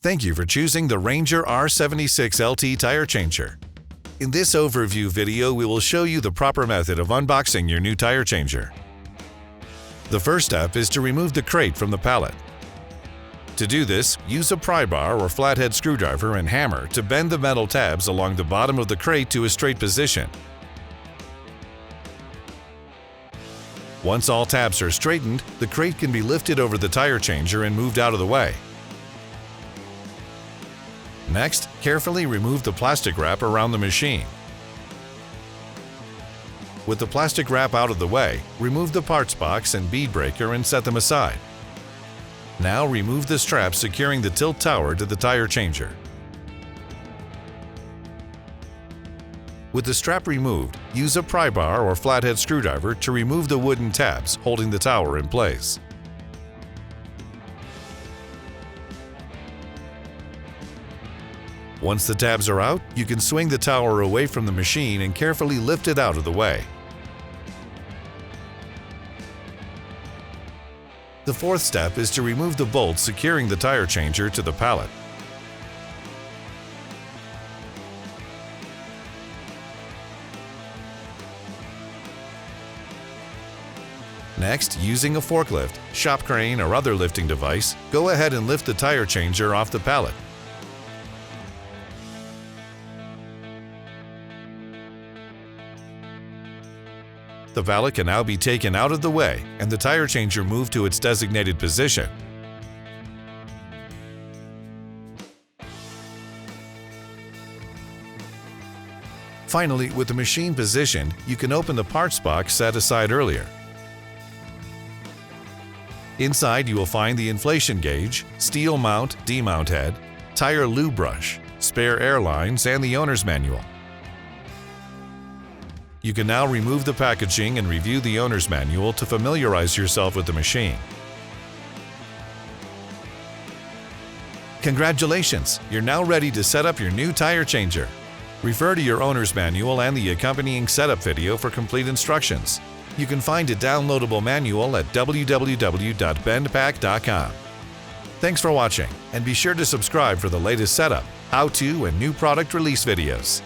Thank you for choosing the Ranger R76LT tire changer. In this overview video, we will show you the proper method of unboxing your new tire changer. The first step is to remove the crate from the pallet. To do this, use a pry bar or flathead screwdriver and hammer to bend the metal tabs along the bottom of the crate to a straight position. Once all tabs are straightened, the crate can be lifted over the tire changer and moved out of the way. Next, carefully remove the plastic wrap around the machine. With the plastic wrap out of the way, remove the parts box and bead breaker and set them aside. Now remove the strap securing the tilt tower to the tire changer. With the strap removed, use a pry bar or flathead screwdriver to remove the wooden tabs holding the tower in place. Once the tabs are out, you can swing the tower away from the machine and carefully lift it out of the way. The fourth step is to remove the bolts securing the tire changer to the pallet. Next, using a forklift, shop crane, or other lifting device, go ahead and lift the tire changer off the pallet. The pallet can now be taken out of the way and the tire changer moved to its designated position. Finally, with the machine positioned, you can open the parts box set aside earlier. Inside, you will find the inflation gauge, steel mount, demount head, tire lube brush, spare air lines, and the owner's manual. You can now remove the packaging and review the owner's manual to familiarize yourself with the machine. Congratulations! You're now ready to set up your new tire changer. Refer to your owner's manual and the accompanying setup video for complete instructions. You can find a downloadable manual at www.bendpak.com. Thanks for watching, and be sure to subscribe for the latest setup, how-to, and new product release videos.